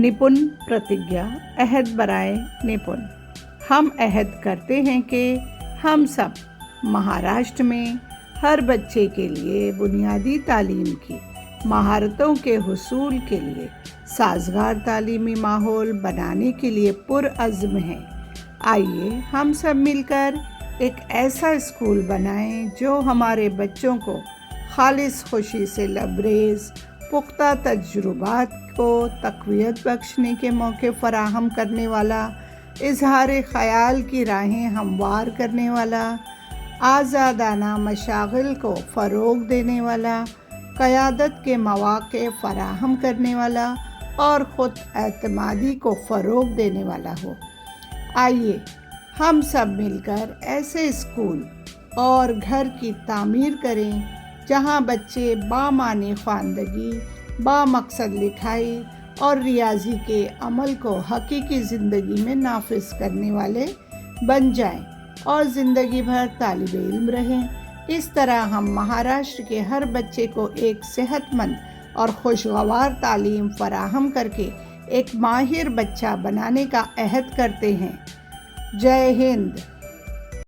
निपुण प्रतिज्ञा अहद बराए निपुण। हम अहद करते हैं कि हम सब महाराष्ट्र में हर बच्चे के लिए बुनियादी तालीम की महारतों के हुसूल के लिए साजगार तालीमी माहौल बनाने के लिए पुरअज़्म हैं। आइए हम सब मिलकर एक ऐसा स्कूल बनाएं जो हमारे बच्चों को खालिस खुशी से लबरेज़ पुख्ता तजुर्बात को तक़वियत बख्शने के मौके फ़राहम करने वाला, इजहार ख़याल की राहें हमवार करने वाला, आज़ादाना मशागिल को फ़रोग़ देने वाला, क़यादत के मौक़े फ़राहम करने वाला और ख़ुद एतमादी को फ़रोग़ देने वाला हो। आइए हम सब मिलकर ऐसे स्कूल और घर की तामीर करें जहाँ बच्चे बामानी ख़वानदगी, बामकसद लिखाई और रियाज़ी के अमल को हकीकी ज़िंदगी में नाफिज करने वाले बन जाएं और ज़िंदगी भर तालिब इल्म रहें। इस तरह हम महाराष्ट्र के हर बच्चे को एक सेहतमंद और खुशगवार तालीम फ़राहम करके एक माहिर बच्चा बनाने का अहद करते हैं। जय हिंद।